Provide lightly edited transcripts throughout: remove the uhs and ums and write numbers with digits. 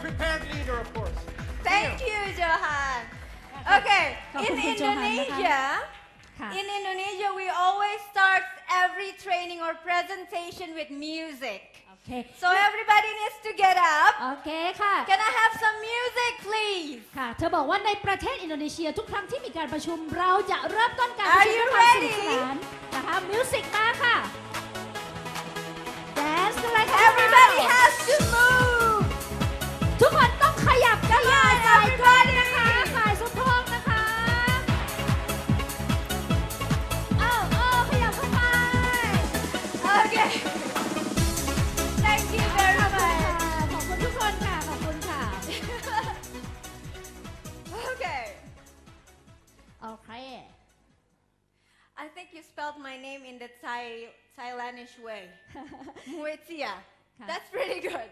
prepared leader, of course. Thank you, Johan. Okay, in Indonesia, we always start every training or presentation with music. Okay. So everybody needs to get up. โอเคค่ะ Can I have some music, please? ค่ะเธอบอกว่าในประเทศอินโดนีเซียทุกครั้งที่มีการประชุมเราจะเริ่มต้นการประชุมด้วยความสนุกสนานนะคะมิวสิกมาค่ะ Dance อะไรคะ Everybody has to move. ทุกคนต้องขยับกระยายสายก้นนะคะสายสะโพกนะคะขยับเข้าไป Okay. Thank you very much. ขอบคุณทุกคนค่ะขอบคุณค่ะ Okay. โอเค I think you spelled my name in the Thailandish way. Meutia. That's pretty good.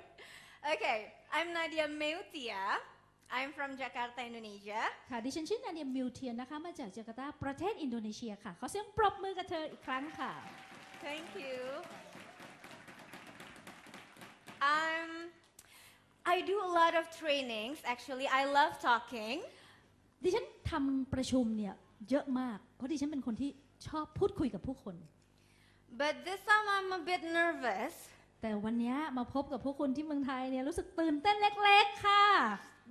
Okay, I'm Nadia Meutia. I'm from Jakarta, Indonesia. ค่ะดิฉันชื่อนาเดียมิวเทียนนะคะมาจากจาการ์ตาประเทศอินโดนีเซียค่ะขอเสียงปรบมือกับเธออีกครั้งค่ะ Thank you. I do a lot of trainings. Actually, I love talking. ดิฉันทำประชุมเนี่ยเยอะมากเพราะดิฉันเป็นคนที่ชอบพูดคุยกับผู้คน But this time I'm a bit nervous. แต่วันนี้มาพบกับผู้คนที่เมืองไทยเนี่ยรู้สึกตื่นเต้นเล็กๆค่ะ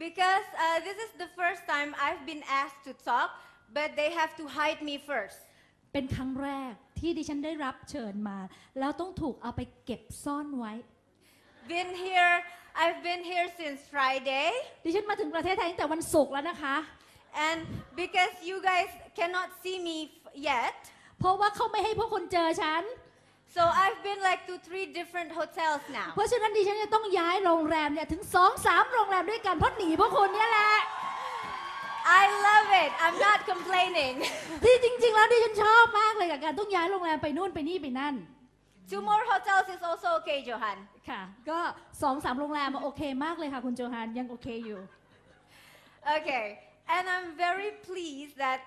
Because this is the first time I've been asked to talk, but they have to hide me first. เป็นครั้งแรกที่ดิฉันได้รับเชิญมาแล้วต้องถูกเอาไปเก็บซ่อนไว้ I've been here since Friday. ดิฉันมาถึงประเทศไทยตั้งแต่วันศุกร์แล้วนะคะ And because you guys cannot see me yet, เพราะว่าเขาไม่ให้พวกคุณเจอฉัน so I've been like to 3 different hotels now. เพราะฉะนั้นดิฉันจะต้องย้ายโรงแรมเนี่ยถึง 2-3 โรงแรมด้วยกันเพราะหนีพวกคุณเนี่ยแหละ I love it. I'm not complaining. ที่จริงๆแล้วดิฉันชอบมากเลยกับการต้องย้ายโรงแรมไปนู่นไปนี่ไปนั่น 2 more hotels is also okay, Johan. ค่ะก็ 2-3 โรงแรมโอเคมากเลยค่ะคุณโจฮันยังโอเคอยู่ Okay, and I'm very pleased that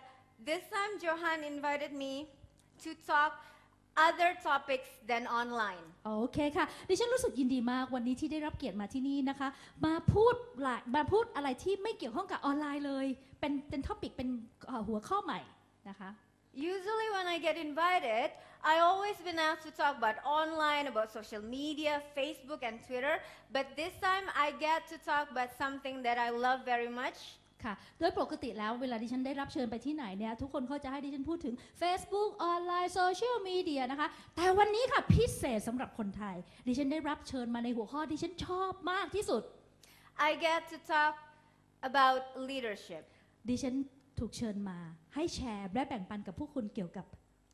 this time Johan invited me to talk other topics than online. โอเคค่ะดิฉันรู้สึกยินดีมากวันนี้ที่ได้รับเกียรติมาที่นี่นะคะมาพูดอะไรที่ไม่เกี่ยวข้องกับออนไลน์เลยเป็นท็อปิกเป็นหัวข้อใหม่นะคะ Usually when I get invited, I always been asked to talk about online, about social media, Facebook and Twitter. But this time I get to talk about something that I love very much. ค่ะโดยปกติแล้วเวลาดิฉันได้รับเชิญไปที่ไหนเนี่ยทุกคนเขาจะให้ดิฉันพูดถึง Facebook ออนไลน์โซเชียลมีเดียนะคะแต่วันนี้ค่ะพิเศษสำหรับคนไทยดิฉันได้รับเชิญมาในหัวข้อที่ฉันชอบมากที่สุด I get to talk about leadership. ดิฉันถูกเชิญมาให้แชร์และแบ่งปันกับผู้คนเกี่ยวกับ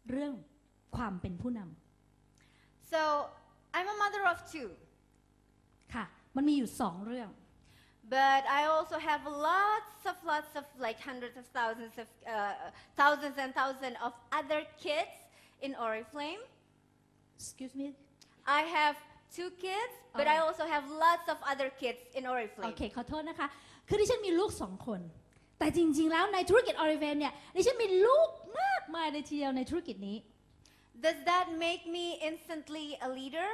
เรื่องความเป็นผู้นำ So I'm a mother of 2. ค่ะมันมีอยู่2 เรื่อง But I also have lots of like hundreds of thousands and thousands of other kids in Oriflame. Excuse me. I have 2 kids, but I also have lots of other kids in Oriflame. โอเคขอโทษนะคะคือดิฉันมีลูก2 คนแต่จริงๆแล้วในธุรกิจ Oriflame เนี่ยดิฉันมีลูกมากมายเลยทีเดียวในธุรกิจนี้ Does that make me instantly a leader?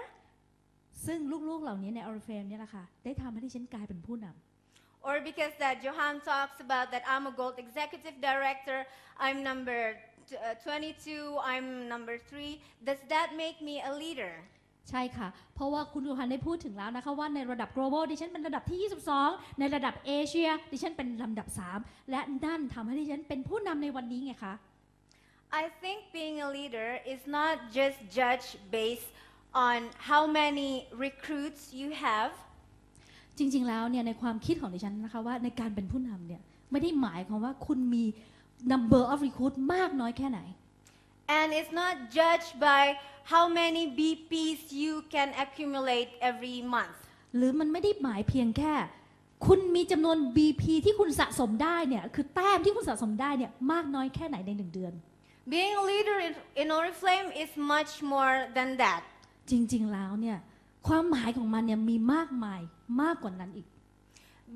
ซึ่งลูกๆเหล่านี้ใน Oriflame เนี่ยแหละค่ะได้ทำให้ดิฉันกลายเป็นผู้นำ Or because that Johan talks about that I'm a gold executive director, I'm number 22, I'm number 3. Does that make me a leader? ใช่ค่ะเพราะว่าคุณโยฮันได้พูดถึงแล้วนะคะว่าในระดับ global ดิฉันเป็นระดับที่22ในระดับเอเชียดิฉันเป็นลำดับ3และนั่นทำให้ดิฉันเป็นผู้นำในวันนี้ไงคะ I think being a leader is not just judged based on how many recruits you have. จริงๆแล้วเนี่ยในความคิดของดิฉันนะคะว่าในการเป็นผู้นำเนี่ยไม่ได้หมายความว่าคุณมี number of recruit มากน้อยแค่ไหน And it's not judged by how many BPs you can accumulate every month. หรือมันไม่ได้หมายเพียงแค่คุณมีจำนวน BP ที่คุณสะสมได้เนี่ยคือแต้มที่คุณสะสมได้เนี่ยมากน้อยแค่ไหนใน1 เดือน Being a leader in Oriflame is much more than that. จริงๆแล้วเนี่ยความหมายของมันเนี่ยมีมากมายมากกว่านั้นอีก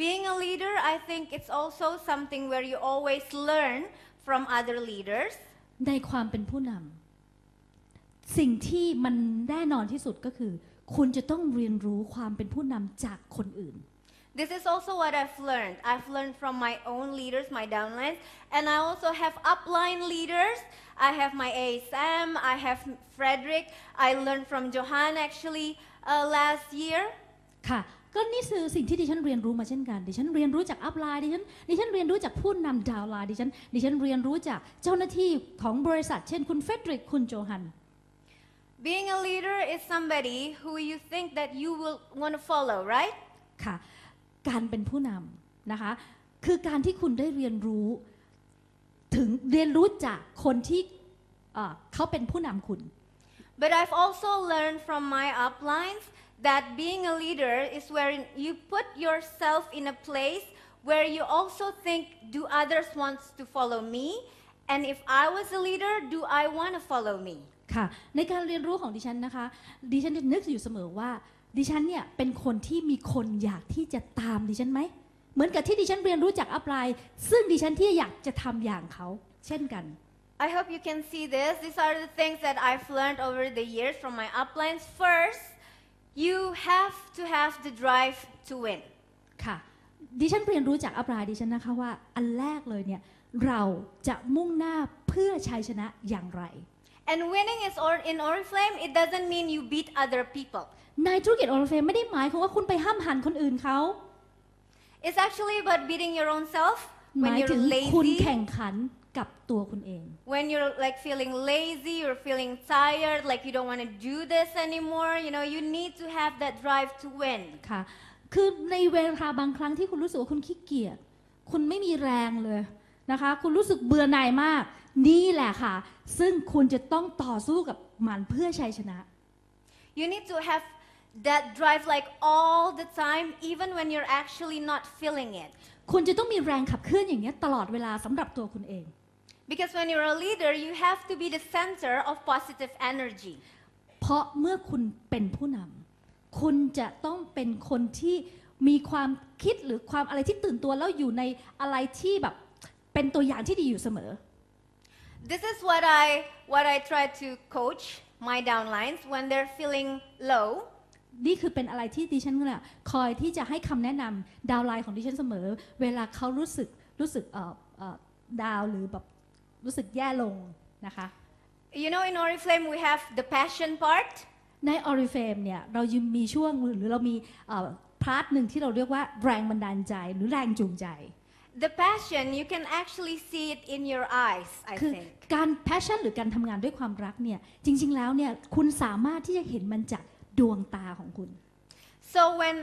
Being a leader, I think it's also something where you always learn from other leaders. ในความเป็นผู้นำสิ่งที่มันแน่นอนที่สุดก็คือคุณจะต้องเรียนรู้ความเป็นผู้นำจากคนอื่น This is also what I've learned. I've learned from my own leaders, my downlines, and I also have upline leaders. I have my ASM, I have Frederick. I learned from Johan actually last year. ค่ะก็นี่คือสิ่งที่ดิฉันเรียนรู้มาเช่นกันดิฉันเรียนรู้จากอัพไลน์ดิฉันเรียนรู้จากผู้นำดาวน์ไลน์ดิฉันเรียนรู้จากเจ้าหน้าที่ของบริษัทเช่นคุณเฟดริกคุณโจฮัน Being a leader is somebody who you think that you will want to follow, right? ค่ะการเป็นผู้นำนะคะคือการที่คุณได้เรียนรู้จากคนที่เขาเป็นผู้นำคุณ But I've also learned from my uplines that being a leader is where you put yourself in a place where you also think, do others want to follow me? And if I was a leader, do I want to follow me? ค่ะในการเรียนรู้ของดิฉันนะคะดิฉันจะนึกอยู่เสมอว่าดิฉันเนี่ยเป็นคนที่มีคนอยากที่จะตามดิฉันไหมเหมือนกับที่ดิฉันเรียนรู้จากอัพไลน์ซึ่งดิฉันที่อยากจะทำอย่างเขาเช่นกัน I hope you can see this. These are the things that I've learned over the years from my uplines. First, you have to have the drive to win. ค่ะดิฉันเรียนรู้จากอัพไลน์ดิฉันนะคะว่าอันแรกเลยเนี่ยเราจะมุ่งหน้าเพื่อชัยชนะอย่างไร And winning is in Oriflame. It doesn't mean you beat other people. ในธุรกิจ Oriflame ไม่ได้หมายความว่าคุณไปห้ามหันคนอื่นเขา It's actually about beating your own self ห when มายถึ you're งคุณ lazy. แข่งขันกับตัวคุณเอง When you're like feeling lazy or feeling tired, like you don't want to do this anymore, you need to have that drive to win. ค่ะคือในเวลาบางครั้งที่คุณรู้สึกว่าคุณขี้เกียจคุณไม่มีแรงเลยนะคะคุณรู้สึกเบื่อหน่ายมากนี่แหละค่ะซึ่งคุณจะต้องต่อสู้กับมันเพื่อชัยชนะ You need to have that drive like all the time, even when you're actually not feeling it. คุณจะต้องมีแรงขับเคลื่อนอย่างนี้ตลอดเวลาสำหรับตัวคุณเอง Because when you're a leader, you have to be the center of positive energy. เพราะเมื่อคุณเป็นผู้นำคุณจะต้องเป็นคนที่มีความคิดหรือความอะไรที่ตื่นตัวแล้วอยู่ในอะไรที่แบบเป็นตัวอย่างที่ดีอยู่เสมอ This is what I try to coach my downlines when they're feeling low. นี่คือเป็นอะไรที่ดิฉันเนี่ยคอยที่จะให้คำแนะนำดาวไลน์ของดิฉันเสมอเวลาเขารู้สึกดาวหรือแบบรู้สึกแย่ลงนะคะ In Oriflame we have the passion part. ใน Oriflame เนี่ยเรายังมีช่วงหรือเรามีพาร์ทหนึ่งที่เราเรียกว่าแรงบันดาลใจหรือแรงจูงใจ The passion you can actually see it in your eyes, I คือ think. การ passion หรือการทำงานด้วยความรักเนี่ยจริงๆแล้วเนี่ยคุณสามารถที่จะเห็นมันจากดวงตาของคุณ So when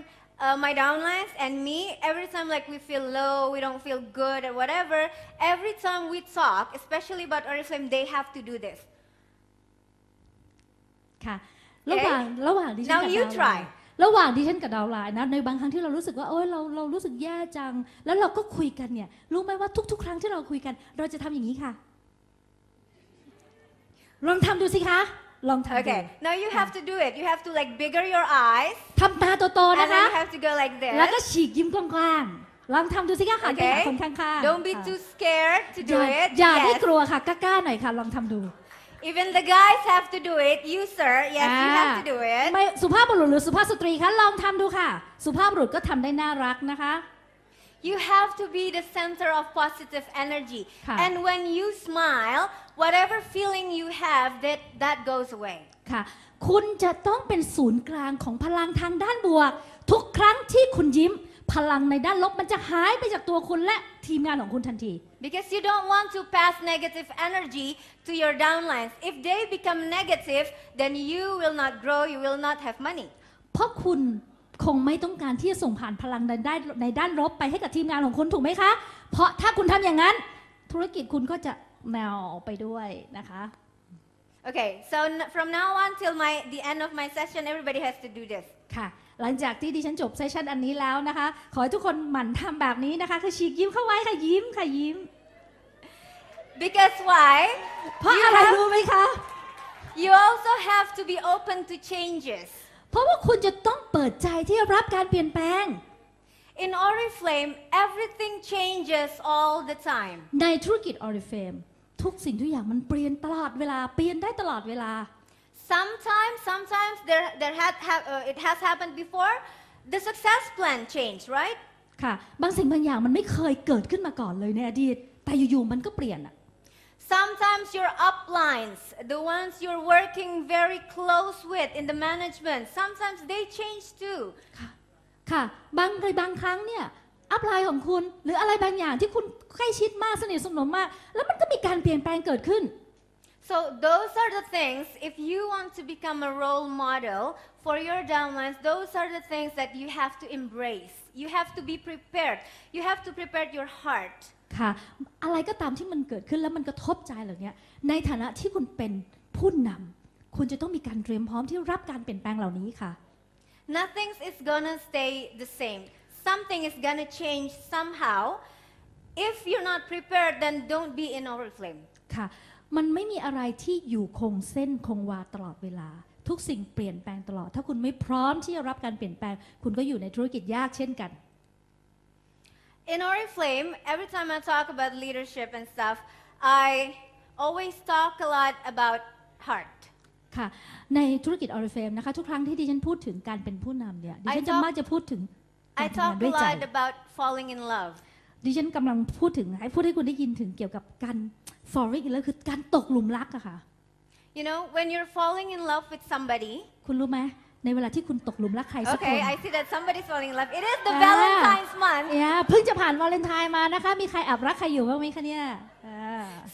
my downlines and me, every time like we feel low, we don't feel good or whatever, every time we talk, especially about Oriflame, they have to do this. ค่ะระหว่างดิฉันกับดาวไลน์ระหว่างดิฉันกับดาวไลน์นะในบางครั้งที่เรารู้สึกว่าโอ๊ยเรารู้สึกแย่จังแล้วเราก็คุยกันเนี่ยรู้ไหมว่าทุกๆครั้งที่เราคุยกันเราจะทำอย่างนี้ค่ะลองทำดูสิคะลองทำดู Okay, now you have to do it. You have to like bigger your eyes. ทำตาโตๆ And นะคะ then you have to go like แล้วก็ this. ฉีกยิ้มกว้างๆลองทำดูสิคะหันไปหาคนข้างๆ Don't be too scared to do it. อย่าได้ Yes. กลัวค่ะกล้าๆหน่อยค่ะลองทำดู Even the guys have to do it. You, sir, yes, you have to do it. ไม่สุภาพบุรุษหรือสุภาพสตรีคะลองทำดูค่ะสุภาพบุรุษก็ทำได้น่ารักนะคะ You have to be the center of positive energy. ค่ะ And when you smile, whatever feeling you have, that goes away. ค่ะคุณจะต้องเป็นศูนย์กลางของพลังทางด้านบวกทุกครั้งที่คุณยิ้มพลังในด้านลบมันจะหายไปจากตัวคุณและทีมงานของคุณทันที Because you don't want to pass negative energy to your downlines. If they become negative, then you will not grow, you will not have money. เพราะคุณคงไม่ต้องการที่จะส่งผ่านพลังในด้านลบไปให้กับทีมงานของคุณถูกไหมคะเพราะถ้าคุณทำอย่างนั้นธุรกิจคุณก็จะแนวไปด้วยนะคะ Okay, so from now on till the end of my session, everybody has to do this. ค่ะหลังจากที่ดิฉันจบเซสชันอันนี้แล้วนะคะขอให้ทุกคนหมั่นทำแบบนี้นะคะคือฉีกยิ้มเข้าไว้ค่ะยิ้มค่ะยิ้ม Because why? เพราะอะไรรู้ไหมคะ You also have to be open to changes. เพราะว่าคุณจะต้องเปิดใจที่จะรับการเปลี่ยนแปลง In Oriflame, everything changes all the time. ในธุรกิจ Oriflame ทุกสิ่งทุกอย่างมันเปลี่ยนตลอดเวลาเปลี่ยนได้ตลอดเวลา Sometimes it has happened before. The success plan changed, right? ค่ะบางสิ่งบางอย่างมันไม่เคยเกิดขึ้นมาก่อนเลยในอดีตแต่อยู่ๆมันก็เปลี่ยนอะ Sometimes your uplines, the ones you're working very close with in the management, sometimes they change too. ค่ะบางครั้งเนี่ยอัพไลน์ของคุณหรืออะไรบางอย่างที่คุณใกล้ชิดมากสนิทสนมมากแล้วมันก็มีการเปลี่ยนแปลงเกิดขึ้น So those are the things, if you want to become a role model for your downlines, those are the things that you have to embrace. You have to be prepared. You have to prepare your heart. ค่ะอะไรก็ตามที่มันเกิดขึ้นแล้วมันกระทบใจเหล่านี้ในฐานะที่คุณเป็นผู้นำคุณจะต้องมีการเตรียมพร้อมที่รับการเปลี่ยนแปลงเหล่านี้ค่ะ Nothing is gonna stay the same. Something is gonna change somehow. If you're not prepared, then don't be in Oriflame. ค่ะมันไม่มีอะไรที่อยู่คงเส้นคงวาตลอดเวลาทุกสิ่งเปลี่ยนแปลงตลอดถ้าคุณไม่พร้อมที่จะรับการเปลี่ยนแปลงคุณก็อยู่ในธุรกิจยากเช่นกัน In Oriflame, every time I talk about leadership and stuff, I always talk a lot about heart. ค่ะในธุรกิจ Oriflame นะคะทุกครั้งที่ดิฉันพูดถึงการเป็นผู้นำเนี่ยดิฉันจะมักจะพูดถึงการ I ทำงาน talk ด้ a วยใจ lot about falling in love. ดิฉันกำลังพูดให้คุณได้ยินถึงเกี่ยวกับการ falling in love คือการตกหลุมรักอะค่ะ You know, when you're falling in love with somebody. คุณรู้ไหมในเวลาที่คุณตกหลุมรักใครสักคน Okay, I see that somebody's falling in love. It is the Valentine's month. เพิ่งจะผ่านวาเลนไทน์มานะคะมีใครแอบรักใครอยู่บ้างไหมคะเนี่ย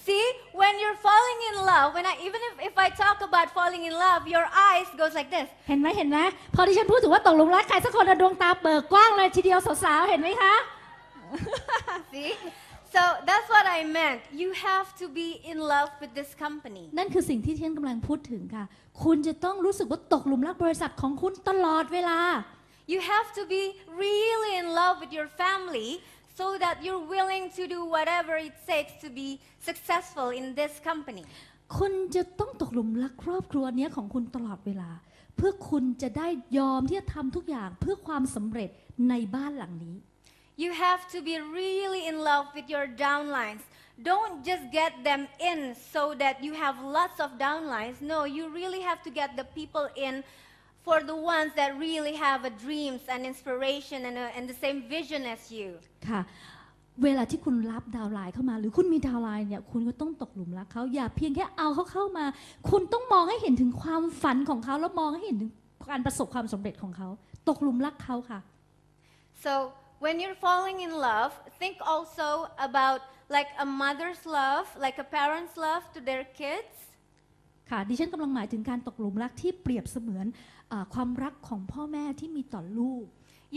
See, when you're falling in love, even if I talk about falling in love, your eyes goes like this. เห็นไหมพอดิฉันพูดถึงว่าตกหลุมรักใครสักคนดวงตาเบิกกว้างเลยทีเดียวสาวๆเห็นไหมคะ See? So that's what I meant. You have to be in love with this company. นั่นคือสิ่งที่ฉันกำลังพูดถึงค่ะคุณจะต้องรู้สึกว่าตกหลุมรักบริษัทของคุณตลอดเวลา You have to be really in love with your family so that you're willing to do whatever it takes to be successful in this company. คุณจะต้องตกหลุมรักครอบครัวนี้ของคุณตลอดเวลาเพื่อคุณจะได้ยอมที่จะทำทุกอย่างเพื่อความสำเร็จในบ้านหลังนี้ You have to be really in love with your downlines. Don't just get them in so that you have lots of downlines. No, you really have to get the people in for the ones that really have a dreams and inspiration and the same vision as you. ค่ะเวลาที่คุณรับดาวไลน์เข้ามาหรือคุณมีดาวไลน์เนี่ยคุณก็ต้องตกหลุมรักเขาอย่าเพียงแค่เอาเขาเข้ามาคุณต้องมองให้เห็นถึงความฝันของเขาแล้วมองให้เห็นถึงการประสบความสำเร็จของเขาตกหลุมรักเขาค่ะ So when you're falling in love, think also about like a mother's love, like a parent's love to their kids. ค่ะดิฉันกำลังหมายถึงการตกหลุมรักที่เปรียบเสมือนความรักของพ่อแม่ที่มีต่อลูก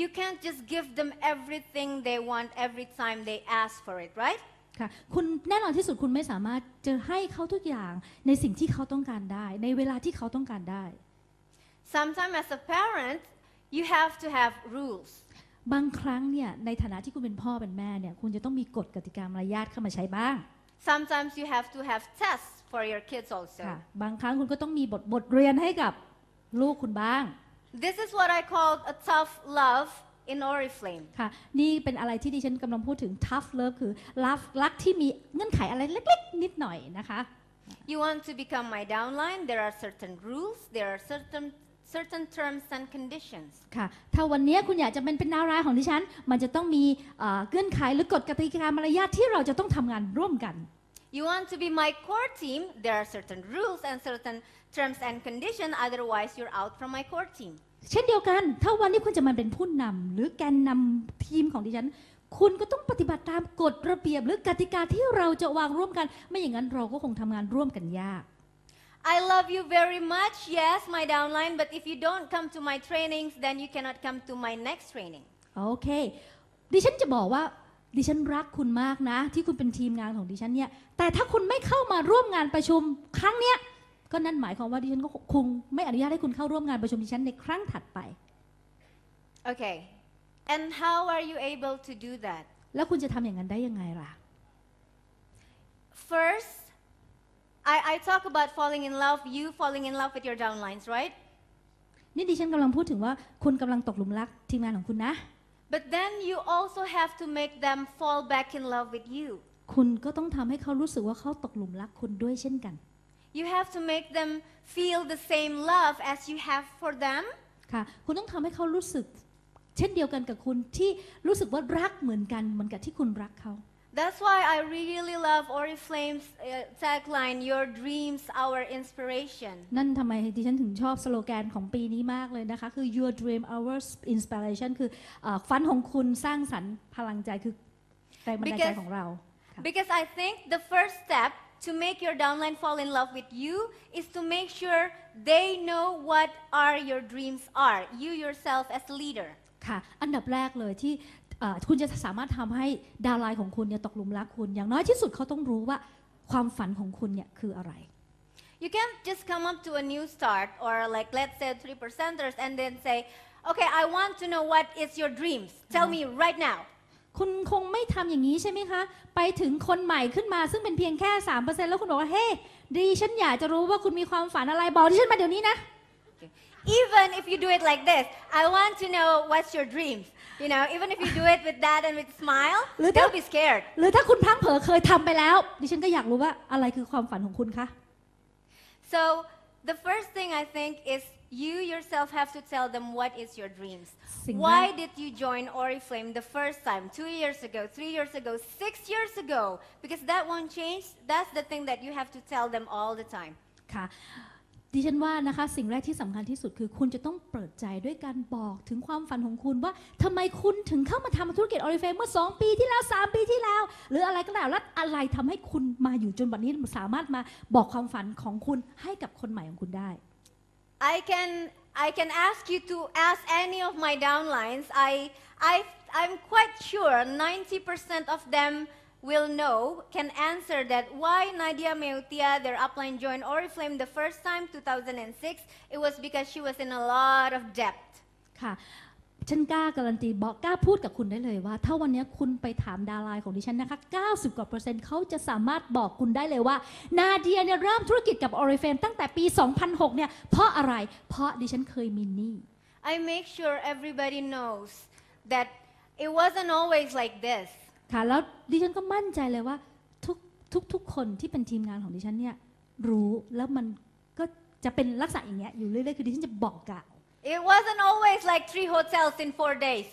You can't just give them everything they want every time they ask for it, right? ค่ะคุณแน่นอนที่สุดคุณไม่สามารถจะให้เขาทุกอย่างในสิ่งที่เขาต้องการได้ในเวลาที่เขาต้องการได้ Sometimes as a parent, you have to have rules. บางครั้งเนี่ยในฐานะที่คุณเป็นพ่อเป็นแม่เนี่ยคุณจะต้องมีกฎกติกามารยาทเข้ามาใช้บ้าง Sometimes you have to have tests for your kids also. ค่ะบางครั้งคุณก็ต้องมีบทเรียนให้กับลูกคุณบ้าง This is what I call a tough love in Oriflame. ค่ะนี่เป็นอะไรที่ดิฉันกำลังพูดถึง tough love คือรักที่มีเงื่อนไขอะไรเล็กๆนิดหน่อยนะคะ You want to become my downline, there are certain rules, there are certain terms and conditions. ค่ะถ้าวันนี้คุณอยากจะเป็นดาวร้ายของดิฉันมันจะต้องมีเงื่อนไขหรือกฎกติกามารยาทที่เราจะต้องทำงานร่วมกัน You want to be my core team, there are certain rules and certain terms and conditions, otherwise you're out from my core team. เช่นเดียวกันถ้าวันนี้คุณจะมาเป็นผู้นำหรือแกนนำทีมของดิฉันคุณก็ต้องปฏิบัติตามกฎระเบียบหรือกติกาที่เราจะวางร่วมกันไม่อย่างนั้นเราก็คงทำงานร่วมกันยาก I love you very much, yes, my downline, but if you don't come to my trainings, then you cannot come to my next training. โอเคดิฉันจะบอกว่าดิฉันรักคุณมากนะที่คุณเป็นทีมงานของดิฉันเนี่ยแต่ถ้าคุณไม่เข้ามาร่วมงานประชุมครั้งเนี้ยก็นั่นหมายความว่าดิฉันก็คงไม่อนุญาตให้คุณเข้าร่วมงานประชุมดิฉันในครั้งถัดไป Okay, and how are you able to do that? แล้วคุณจะทำอย่างนั้นได้ยังไงล่ะ First, I talk about falling in love, you falling in love with your downlines, right? นี่ดิฉันกำลังพูดถึงว่าคุณกำลังตกหลุมรักทีมงานของคุณนะ But then you also have to make them fall back in love with you. คุณก็ต้องทำให้เขารู้สึกว่าเขาตกหลุมรักคุณด้วยเช่นกัน You have to make them feel the same love as you have for them. ค่ะคุณต้องทำให้เขารู้สึกเ ช่นเดียวกันกับคุณที่รู้สึกว่ารักเหมือนกันเหมือนกับที่คุณรักเขา That's why I really love Oriflame's tagline, Your dreams, our inspiration. นั่นทำไมดิฉันถึงชอบสโลแกนของปีนี้มากเลยนะคะคือ Your dream our inspiration คือฝันของคุณสร้างสรรค์พลังใจคือแรงบันดาลใจของเรา Because I think the first step to make your downline fall in love with you is to make sure they know what are your dreams are, you yourself as a leader. ค่ะอันดับแรกเลยที่คุณจะสามารถทำให้ดาวไลน์ของคุณเนี่ยตกหลุมรักคุณอย่างน้อยที่สุดเขาต้องรู้ว่าความฝันของคุณเนี่ยคืออะไร You can't just come up to a new start or like let's say 3%ers and then say, okay, I want to know what is your dreams. Tell me right now. คุณคงไม่ทำอย่างนี้ใช่ไหมคะไปถึงคนใหม่ขึ้นมาซึ่งเป็นเพียงแค่ 3% แล้วคุณบอกว่าเฮ้ดิฉันอยากจะรู้ว่าคุณมีความฝันอะไรบอกดิฉันมาเดี๋ยวนี้นะ Even if you do it like this, I want to know what's your dreams. You know, even if you do it with that and with smile, they'll be scared. หรือถ้าคุณพลั้งเผลอเคยทำไปแล้วดิฉันก็อยากรู้ว่าอะไรคือความฝันของคุณคะ So the first thing I think is you yourself have to tell them what is your dreams. Why did you join Oriflame the first time? 2 years ago, 3 years ago, 6 years ago? Because that won't change. That's the thing that you have to tell them all the time. ค่ะดิฉันว่านะคะสิ่งแรกที่สำคัญที่สุดคือคุณจะต้องเปิดใจด้วยการบอกถึงความฝันของคุณว่าทำไมคุณถึงเข้ามาทำธุรกิจ Oriflame เมื่อ2 ปีที่แล้ว3 ปีที่แล้วหรืออะไรก็แล้วและอะไรทำให้คุณมาอยู่จนวันนี้สามารถมาบอกความฝันของคุณให้กับคนใหม่ของคุณได้ I can ask you to ask any of my downlines. I'm quite sure 90% of them will know, can answer that why Nadia Meutia, their upline, joined Oriflame the first time, 2006. It was because she was in a lot of debt. ค่ะฉันกล้าการันตีบอกกล้าพูดกับคุณได้เลยว่าถ้าวันนี้คุณไปถามดาวไลน์ของดิฉันนะคะ90 กว่า%เขาจะสามารถบอกคุณได้เลยว่านาเดียเนี่ยเริ่มธุรกิจกับ Oriflame ตั้งแต่ปี 2006 เนี่ยเพราะอะไรเพราะดิฉันเคยมีหนี้ I make sure everybody knows that it wasn't always like this. ค่ะแล้วดิฉันก็มั่นใจเลยว่าทุกคนที่เป็นทีมงานของดิฉันเนี่ยรู้แล้วมันก็จะเป็นลักษณะอย่างเงี้ยอยู่เรื่อยๆคือดิฉันจะบอกกล่าว It wasn't always like 3 hotels in 4 days.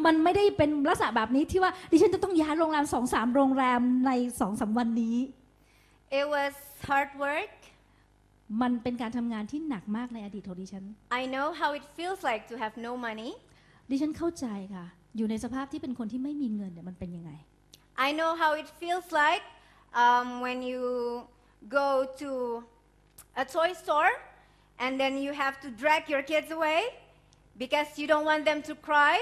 มันไม่ได้เป็นลักษณะแบบนี้ที่ว่าดิฉันจะต้องย้ายโรงแรม 2-3 โรงแรมใน 2-3 วันนี้ It was hard work. มันเป็นการทำงานที่หนักมากในอดีตของดิฉัน I know how it feels like to have no money. ดิฉันเข้าใจค่ะอยู่ในสภาพที่เป็นคนที่ไม่มีเงินเนี่ยมันเป็นยังไง I know how it feels like when you go to a toy store and then you have to drag your kids away because you don't want them to cry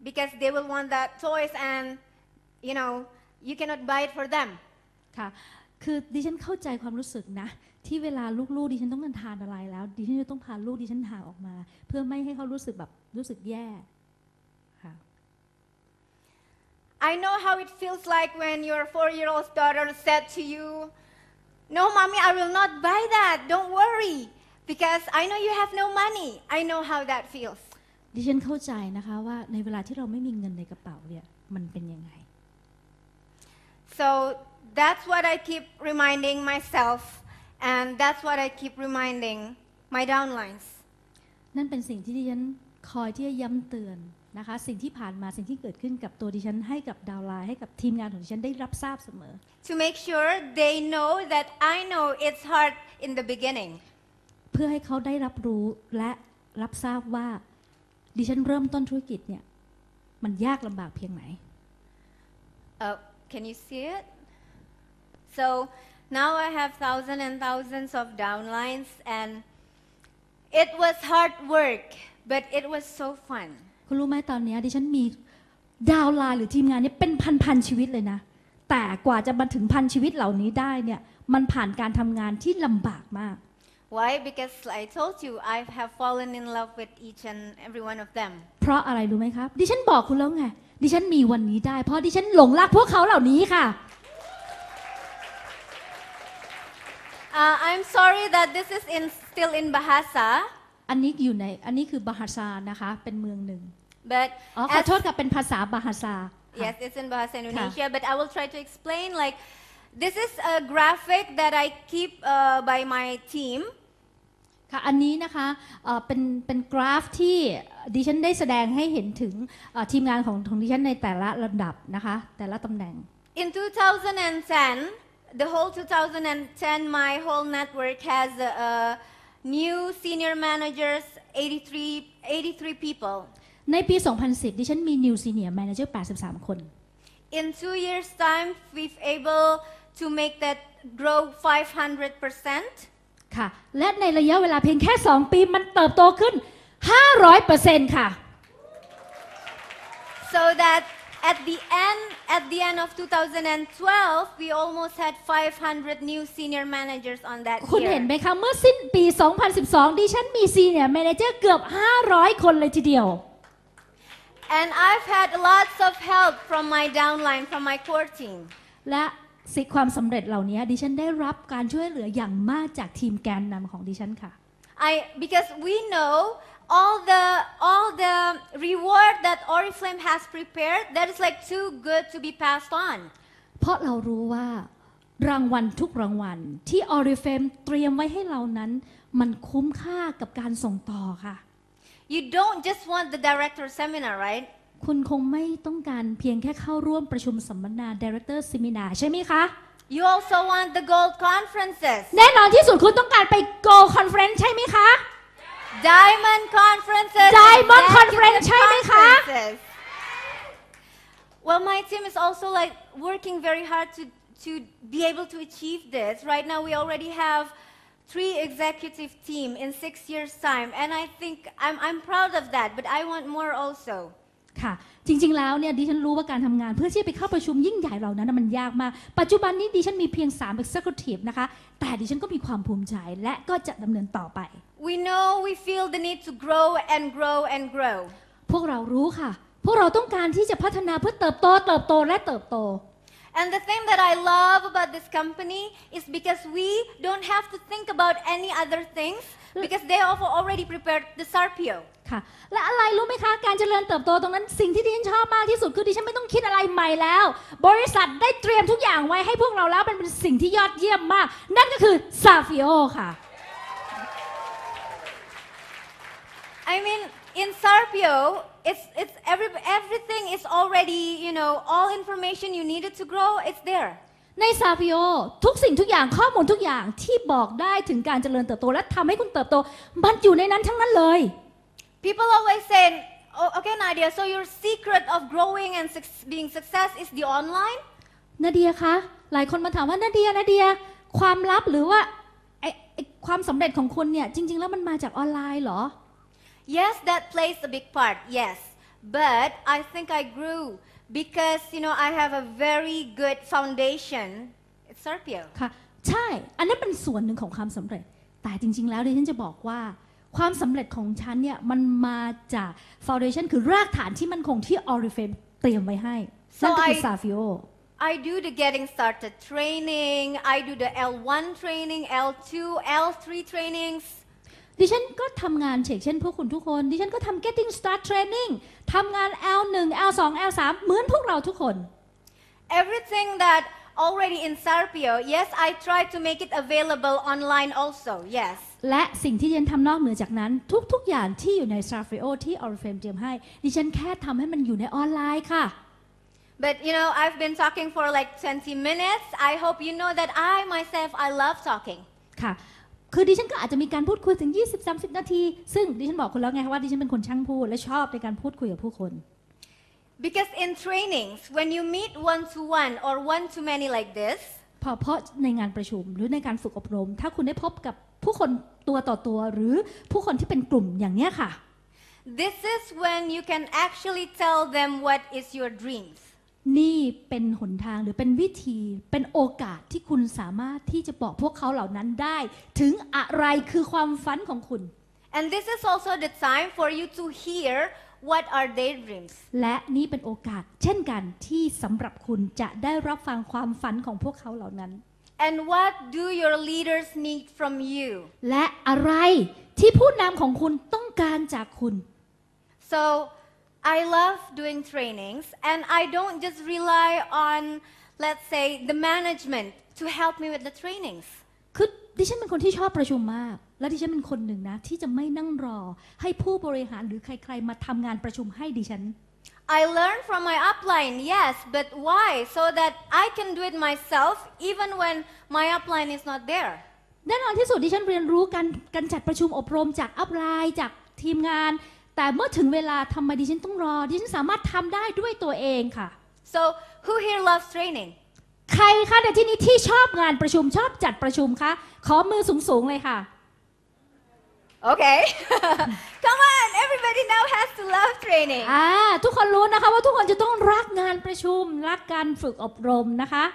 because they will want that toys and you know you cannot buy it for them. ค่ะคือดิฉันเข้าใจความรู้สึกนะที่เวลาลูกๆดิฉันต้องการทานอะไรแล้วดิฉันจะต้องพาลูกดิฉันห่างออกมาเพื่อไม่ให้เขารู้สึกแบบรู้สึกแย่ค่ะ I know how it feels like when your 4-year-old daughter said to you, "No, mommy, I will not buy that. Don't worry, because I know you have no money. I know how that feels." ดิฉันเข้าใจนะคะว่าในเวลาที่เราไม่มีเงินในกระเป๋าเนี่ยมันเป็นยังไง So that's what I keep reminding myself, and that's what I keep reminding my downlines. นั่นเป็นสิ่งที่ดิฉันคอยที่จะย้ำเตือนนะคะสิ่งที่ผ่านมาสิ่งที่เกิดขึ้นกับตัวดิฉันให้กับดาวไลน์ให้กับทีมงานของดิฉันได้รับทราบเสมอ To make sure they know that I know it's hard in the beginning. เพื่อให้เขาได้รับรู้และรับทราบว่าดิฉันเริ่มต้นธุรกิจเนี่ยมันยากลำบากเพียงไหน Can you see it? So now I have thousands and thousands of downlines, and it was hard work, but it was so fun. คุณรู้ไหมตอนนี้ดิฉันมีดาวไลน์หรือทีมงานเนี่ยเป็นพันชีวิตเลยนะแต่กว่าจะมาถึง1,000 ชีวิตเหล่านี้ได้เนี่ยมันผ่านการทำงานที่ลำบากมาก Why? Because I told you I have fallen in love with each and every one of them. เพราะอะไรรู้ไหมครับดิฉันบอกคุณแล้วไงดิฉันมีวันนี้ได้เพราะดิฉันหลงรักพวกเขาเหล่านี้ค่ะ I'm sorry that this is still in Bahasa. อันนี้อยู่ในอันนี้คือบาฮาซานะคะเป็นเมืองหนึ่ง But ขอโทษกับเป็นภาษาบาฮาซา yes, it's in Bahasa Indonesia. But I will try to explain. Like, this is a graphic that I keep by my team ค่ะอันนี้นะคะเป็นกราฟที่ดิฉันได้แสดงให้เห็นถึงทีมงานของดิฉันในแต่ละลำดับนะคะแต่ละตำแหน่ง In 2010, the whole 2010, my whole network has new senior managers, 83 people. ในปี 2010 ดิฉันมี New Senior Manager 83 คน In 2 years' time, we've able to make that grow 500%. ค่ะและในระยะเวลาเพียงแค่ 2 ปีมันเติบโตขึ้น 500% ค่ะ So that at the end of 2012, we almost had 500 new senior managers on that คุณเห็น year. ไหมคะเมื่อสิ้นปี 2012 ดิฉันมี Senior Manager เกือบ 500 คนเลยทีเดียว And I've had lots of help from my downline, from my core team. และความสำเร็จเหล่านี้ดิฉันได้รับการช่วยเหลืออย่างมากจากทีมแกนนำของดิฉันค่ะ Because we know all the reward that Oriflame has prepared, that is like too good to be passed on. เพราะเรารู้ว่ารางวัลทุกรางวัลที่ Oriflame เตรียมไว้ให้เรานั้นมันคุ้มค่ากับการส่งต่อค่ะ You don't just want the director seminar, right? คุณคงไม่ต้องการเพียงแค่เข้าร่วมประชุมสัมมนา Director Seminar ใช่ไหมคะ You also want the gold conferences. แน่นอนที่สุดคุณต้องการไป Gold Conference ใช่ไหมคะ Diamond conferences. Diamond Conference ใช่ไหมคะ Well, my team is also like working very hard to be able to achieve this. Right now, we already have 3 executive team in 6 years' time, and I think I'm proud of that. But I want more also. ค่ะจริงๆแล้วเนี่ยดิฉันรู้ว่าการทำงานเพื่อที่จะไปเข้าประชุมยิ่งใหญ่เหล่านั้นมันยากมากปัจจุบันนี้ดิฉันมีเพียง3 Executive นะคะแต่ดิฉันก็มีความภูมิใจและก็จะดำเนินต่อไป We feel the need to grow and grow and grow. พวกเรารู้ค่ะพวกเราต้องการที่จะพัฒนาเพื่อเติบโตและเติบโต And the thing that I love about this company is because we don't have to think about any other things because they have already prepared the SARPIO. ค่ะและอะไรรู้ไหมคะการเจริญเติบโตตรงนั้นสิ่งที่ดิฉันชอบมากที่สุดคือดิฉันไม่ต้องคิดอะไรใหม่แล้วบริษัทได้เตรียมทุกอย่างไว้ให้พวกเราแล้วเป็นสิ่งที่ยอดเยี่ยมมากนั่นก็คือ SARPIO ค่ะ I mean, in SARPIO, it's everything is already, all information you needed to grow, it's there. ใน SARPIO ทุกสิ่งทุกอย่างข้อมูลทุกอย่างที่บอกได้ถึงการเจริญเติบโตและทำให้คุณเติบโตมันอยู่ในนั้นทั้งนั้นเลย People always say, oh, okay, Nadia, so your secret of growing and being success is the online? นาเดียคะหลายคนมาถามว่านาเดียความลับหรือว่าความสำเร็จของคุณเนี่ยจริงๆแล้วมันมาจากออนไลน์เหรอ Yes, that plays a big part, yes. But I think I grew because, I have a very good foundation. It's SARPIO. ค่ะใช่อันนั้นเป็นส่วนหนึ่งของความสำเร็จแต่จริงๆแล้วดิฉันจะบอกว่าความสำเร็จของฉันเนี่ยมันมาจาก foundation คือรากฐานที่มั่นคงที่ Oriflame เตรียมไว้ให้นั่นก็คือ SARPIO I do the getting started training, I do the L1 training, L2, L3 trainings. ดิฉันก็ทำงานเช่นพวกคุณทุกคนดิฉันก็ทำ getting start training ทำงาน L1 L2 L3 เหมือนพวกเราทุกคน Everything that already in SARPIO, yes, I try to make it available online also, yes. และสิ่งที่ดิฉันทำนอกเหนือจากนั้นทุกๆอย่างที่อยู่ใน SARPIO ที่ Oriflame เตรียมให้ดิฉันแค่ทำให้มันอยู่ในออนไลน์ค่ะ But I've been talking for like 20 minutes. I hope you know that I myself, I love talking. ค่ะคือดิฉันก็อาจจะมีการพูดคุยถึง 20-30 นาทีซึ่งดิฉันบอกคุณแล้วไงว่าดิฉันเป็นคนช่างพูดและชอบในการพูดคุยกับผู้คน Because in trainings, when you meet one-to-one or one-to-many like this, เพราะในงานประชุมหรือในการฝึกอบรมถ้าคุณได้พบกับผู้คนตัวต่อตัวหรือผู้คนที่เป็นกลุ่มอย่างนี้ค่ะ this is when you can actually tell them what is your dreams. นี่เป็นหนทางหรือเป็นวิธีเป็นโอกาสที่คุณสามารถที่จะบอกพวกเขาเหล่านั้นได้ถึงอะไรคือความฝันของคุณ And this is also the time for you to hear what are their dreams. และนี่เป็นโอกาสเช่นกันที่สำหรับคุณจะได้รับฟังความฝันของพวกเขาเหล่านั้น And what do your leaders need from you? และอะไรที่ผู้นำของคุณต้องการจากคุณ So I love doing trainings and I don't just rely on, let's say, the management to help me with the trainings. คือดิฉันเป็นคนที่ชอบประชุมมากและดิฉันเป็นคนหนึ่งนะที่จะไม่นั่งรอให้ผู้บริหารหรือใครๆมาทำงานประชุมให้ดิฉัน I learn from my upline, yes, but why? So that I can do it myself even when my upline is not there. แน่นอนที่สุดดิฉันเรียนรู้การจัดประชุมอบรมจากอัพไลน์จากทีมงานแต่เมื่อถึงเวลาทำไมดิฉันต้องรอดิฉันสามารถทำได้ด้วยตัวเองค่ะ So who here loves training? ใครคะในที่นี้ที่ชอบงานประชุมชอบจัดประชุมคะขอมือสูงๆเลยค่ะ Okay. Come on, everybody now has to love training. ทุกคนรู้นะคะว่าทุกคนจะต้องรักงานประชุมรักการฝึกอบรมนะคะ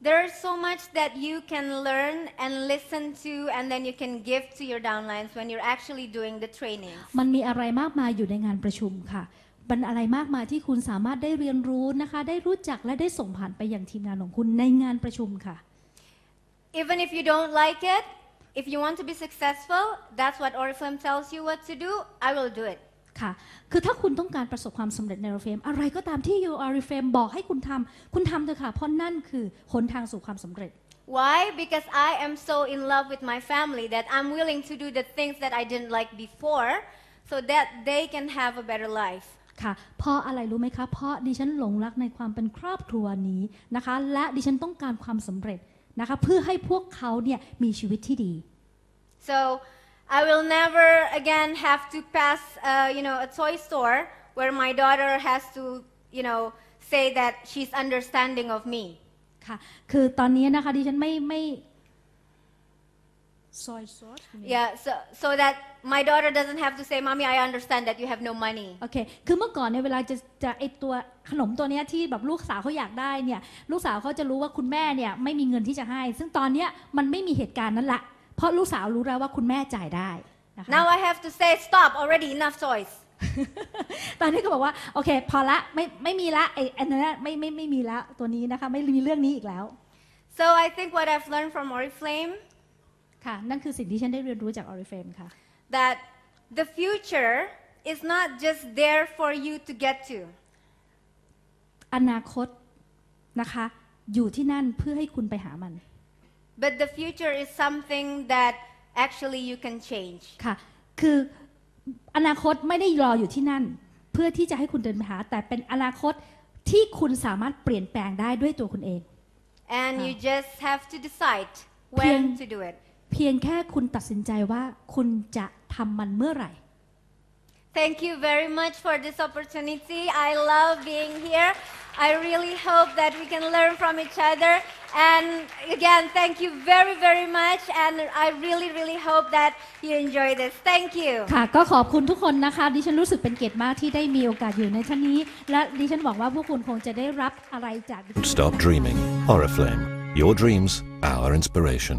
There's so much that you can learn and listen to and then you can give to your downlines when you're actually doing the training. มันมีอะไรมากมายอยู่ในงานประชุมค่ะมันอะไรมากมายที่คุณสามารถได้เรียนรู้นะคะได้รู้จักและได้ส่งผ่านไปยังทีมงานของคุณในงานประชุมค่ะ Even if you don't like it, if you want to be successful, that's what Oriflame tells you what to do, I will do it. ค่ะคือถ้าคุณต้องการประสบความสำเร็จใน Oriflame อะไรก็ตามที่ Oriflame บอกให้คุณทำเถอะค่ะเพราะนั่นคือหนทางสู่ความสำเร็จ Why? Because I am so in love with my family that I'm willing to do the things that I didn't like before so that they can have a better life. ค่ะเพราะอะไรรู้ไหมคะเพราะดิฉันหลงรักในความเป็นครอบครัวนี้นะคะและดิฉันต้องการความสำเร็จนะคะเพื่อให้พวกเขาเนี่ยมีชีวิตที่ดี So I will never again have to pass a toy store where my daughter has to say that she's understanding of me. ค่ะคือตอนนี้นะคะดิฉันไม่ soy sauce Yeah, so that my daughter doesn't have to say, "Mommy, I understand that you have no money." โอเคคือเมื่อก่อนเนี่ยเวลาจะไอตัวขนมตัวเนี้ยที่แบบลูกสาวเขาอยากได้เนี่ยลูกสาวเขาจะรู้ว่าคุณแม่เนี่ยไม่มีเงินที่จะให้ซึ่งตอนเนี้ยมันไม่มีเหตุการณ์นั้นละเพราะลูกสาวรู้แล้วว่าคุณแม่จ่ายได้นะคะ Now I have to say, "Stop already, enough toys." ตอนนี้ก็บอกว่าโอเคพอละไม่มีละไอ้นั้นไม่มีละตัวนี้นะคะไม่มีเรื่องนี้อีกแล้ว So I think what I've learned from Oriflame ค่ะนั่นคือสิ่งที่ฉันได้เรียนรู้จาก Oriflame ค่ะ that the future is not just there for you to get to. อนาคตนะคะอยู่ที่นั่นเพื่อให้คุณไปหามัน But the future is something that actually you can change. ค่ะคืออนาคตไม่ได้รออยู่ที่นั่นเพื่อที่จะให้คุณเดินไปหาแต่เป็นอนาคตที่คุณสามารถเปลี่ยนแปลงได้ด้วยตัวคุณเอง And you just have to decide when to do it. เพียงแค่คุณตัดสินใจว่าคุณจะทำมันเมื่อไหร่ Thank you very much for this opportunity. I love being here. I really hope that we can learn from each other. And again, thank you very, very much. And I really, really hope that you enjoy this. Thank you. ค่ะก็ขอบคุณทุกคนนะคะดิฉันรู้สึกเป็นเกียรติมากที่ได้มีโอกาสอยู่ในชั้นนี้และดิฉันหวังว่าพวกคุณคงจะได้รับอะไรจาก Stop dreaming. Oriflame. Your dreams, our inspiration.